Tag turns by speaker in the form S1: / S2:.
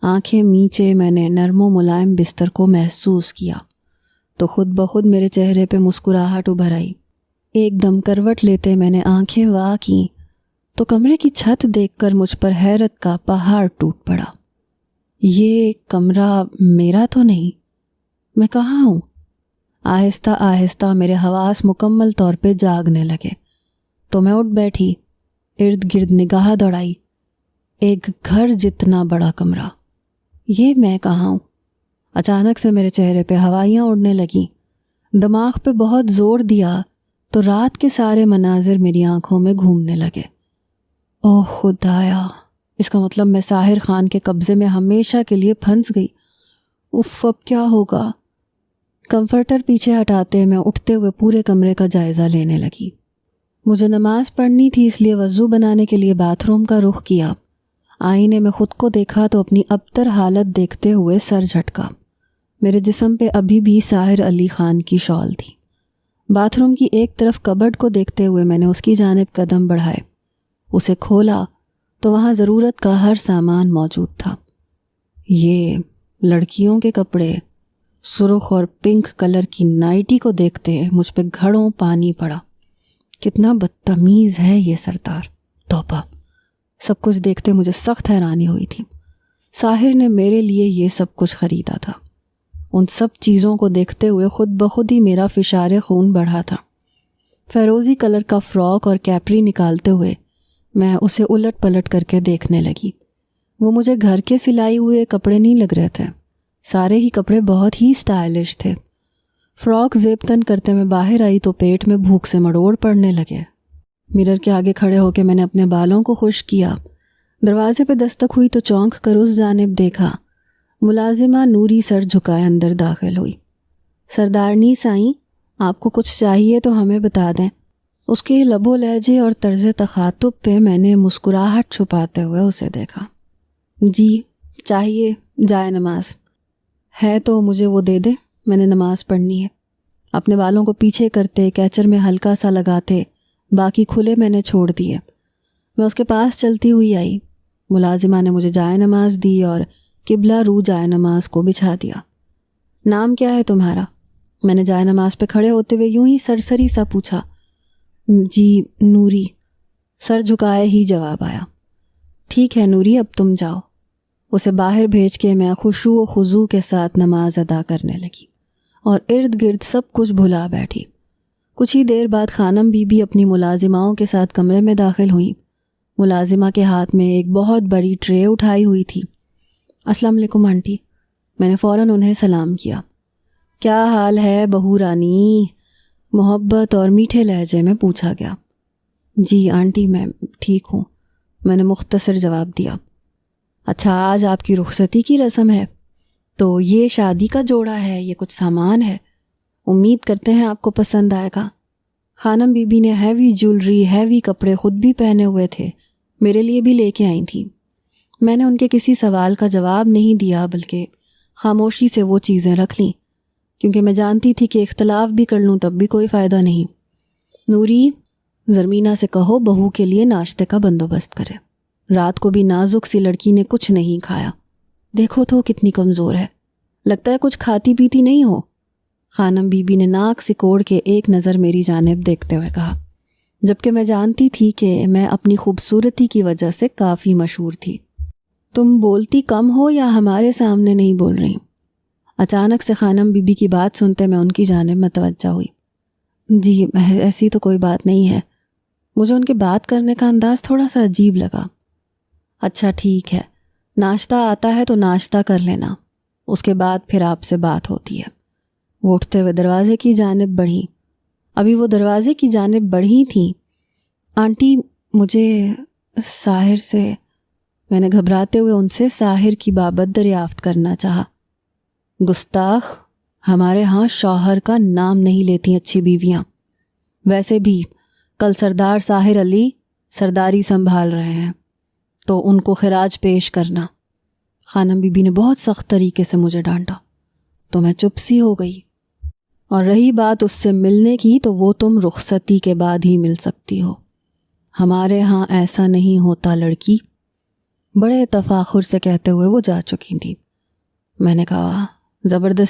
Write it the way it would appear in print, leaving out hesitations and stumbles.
S1: آنکھیں میچے میں نے نرم و ملائم بستر کو محسوس کیا تو خود بخود میرے چہرے پہ مسکراہٹ ابھر آئی۔ ایک دم کروٹ لیتے میں نے آنکھیں وا کیں تو کمرے کی چھت دیکھ کر مجھ پر حیرت کا پہاڑ ٹوٹ پڑا۔ یہ کمرہ میرا تو نہیں، میں کہاں ہوں؟ آہستہ آہستہ میرے حواس مکمل طور پہ جاگنے لگے تو میں اٹھ بیٹھی، ارد گرد نگاہ دوڑائی۔ ایک گھر جتنا بڑا کمرہ، یہ میں کہاں ہوں؟ اچانک سے میرے چہرے پہ ہوائیاں اڑنے لگیں، دماغ پہ بہت زور دیا تو رات کے سارے مناظر میری آنکھوں میں گھومنے لگے۔ اوہ خدایا، اس کا مطلب میں ساحر خان کے قبضے میں ہمیشہ کے لیے پھنس گئی۔ اف، اب کیا ہوگا؟ کمفرٹر پیچھے ہٹاتے میں اٹھتے ہوئے پورے کمرے کا جائزہ لینے لگی۔ مجھے نماز پڑھنی تھی، اس لیے وضو بنانے کے لیے باتھ روم کا رخ کیا۔ آئینے میں خود کو دیکھا تو اپنی ابتر حالت دیکھتے ہوئے سر جھٹکا۔ میرے جسم پہ ابھی بھی ساحر علی خان کی شال تھی۔ باتھ روم کی ایک طرف کبرڈ کو دیکھتے ہوئے میں نے اس کی جانب قدم بڑھائے۔ اسے کھولا تو وہاں ضرورت کا ہر سامان موجود تھا۔ یہ لڑکیوں کے کپڑے، سرخ اور پنک کلر کی نائٹی کو دیکھتے مجھ پہ گھڑوں پانی پڑا۔ کتنا بدتمیز ہے یہ سردار، توبہ! سب کچھ دیکھتے مجھے سخت حیرانی ہوئی تھی۔ ساحر نے میرے لیے یہ سب کچھ خریدا تھا۔ ان سب چیزوں کو دیکھتے ہوئے خود بخود ہی میرا فشار خون بڑھا تھا۔ فیروزی کلر کا فراک اور کیپری نکالتے ہوئے میں اسے الٹ پلٹ کر کے دیکھنے لگی۔ وہ مجھے گھر کے سلائی ہوئے کپڑے نہیں لگ رہے تھے، سارے ہی کپڑے بہت ہی سٹائلش تھے۔ فراک زیب تن کرتے میں باہر آئی تو پیٹ میں بھوک سے مڑوڑ پڑنے لگے۔ مرر کے آگے کھڑے ہو کے میں نے اپنے بالوں کو خشک کیا۔ دروازے پہ دستک ہوئی تو چونک کر اس جانب دیکھا۔ ملازمہ نوری سر جھکائے اندر داخل ہوئی۔ سردارنی سائیں، آپ کو کچھ چاہیے تو ہمیں بتا دیں۔ اس کے لب و لہجے اور طرز تخاطب پہ میں نے مسکراہٹ چھپاتے ہوئے اسے دیکھا۔ جی چاہیے، جائے نماز ہے تو مجھے وہ دے دے، میں نے نماز پڑھنی ہے۔ اپنے بالوں کو پیچھے کرتے کیچر میں ہلکا سا لگاتے باقی کھلے میں نے چھوڑ دیے۔ میں اس کے پاس چلتی ہوئی آئی۔ ملازمہ نے مجھے جائے نماز دی اور قبلہ رو جائے نماز کو بچھا دیا۔ نام کیا ہے تمہارا؟ میں نے جائے نماز پہ کھڑے ہوتے ہوئے یوں ہی سرسری سا پوچھا۔ جی نوری، سر جھکائے ہی جواب آیا۔ ٹھیک ہے نوری، اب تم جاؤ۔ اسے باہر بھیج کے میں خشوع و خضوع کے ساتھ نماز ادا کرنے لگی اور ارد گرد سب کچھ بھلا بیٹھی۔ کچھ ہی دیر بعد خانم بی بی اپنی ملازماؤں کے ساتھ کمرے میں داخل ہوئیں۔ ملازمہ کے ہاتھ میں ایک بہت بڑی ٹرے اٹھائی ہوئی تھی۔ السلام علیکم آنٹی، میں نے فوراً انہیں سلام کیا۔ کیا حال ہے بہو رانی؟ محبت اور میٹھے لہجے میں پوچھا گیا۔ جی آنٹی میں ٹھیک ہوں، میں نے مختصر جواب دیا۔ اچھا، آج آپ کی رخصتی کی رسم ہے تو یہ شادی کا جوڑا ہے، یہ کچھ سامان ہے، امید کرتے ہیں آپ کو پسند آئے گا۔ خانم بی بی نے ہیوی جولری، ہیوی کپڑے خود بھی پہنے ہوئے تھے، میرے لیے بھی لے کے آئی تھیں۔ میں نے ان کے کسی سوال کا جواب نہیں دیا بلکہ خاموشی سے وہ چیزیں رکھ لیں، کیونکہ میں جانتی تھی کہ اختلاف بھی کر لوں تب بھی کوئی فائدہ نہیں۔ نوری، زرمینہ سے کہو بہو کے لیے ناشتے کا بندوبست کرے، رات کو بھی نازک سی لڑکی نے کچھ نہیں کھایا، دیکھو تو کتنی کمزور ہے، لگتا ہے کچھ کھاتی پیتی نہیں ہو۔ خانم بی بی نے ناک سکوڑ کے ایک نظر میری جانب دیکھتے ہوئے کہا، جبکہ میں جانتی تھی کہ میں اپنی خوبصورتی کی وجہ سے کافی مشہور تھی۔ تم بولتی کم ہو یا ہمارے سامنے نہیں بول رہی؟ اچانک سے خانم بی بی کی بات سنتے میں ان کی جانب متوجہ ہوئی۔ جی ایسی تو کوئی بات نہیں ہے، مجھے ان کے بات کرنے کا انداز تھوڑا سا عجیب لگا۔ اچھا ٹھیک ہے، ناشتہ آتا ہے تو ناشتہ کر لینا، اس کے بعد پھر آپ سے بات ہوتی ہے۔ وہ اٹھتے ہوئے دروازے کی جانب بڑھیں۔ ابھی وہ دروازے کی جانب بڑھی تھیں، آنٹی مجھے ساحر سے، میں نے گھبراتے ہوئے ان سے ساحر کی بابت دریافت کرنا چاہا۔ گستاخ، ہمارے ہاں شوہر کا نام نہیں لیتی اچھی بیویاں، ویسے بھی کل سردار ساحر علی سرداری سنبھال رہے ہیں تو ان کو خراج پیش کرنا۔ خانم بی بی نے بہت سخت طریقے سے مجھے ڈانٹا تو میں چپ سی ہو گئی۔ اور رہی بات اس سے ملنے کی تو وہ تم رخصتی کے بعد ہی مل سکتی ہو، ہمارے ہاں ایسا نہیں ہوتا لڑکی۔ بڑے تفاخر سے کہتے ہوئے وہ جا چکی تھی۔ میں نے کہا زبردستی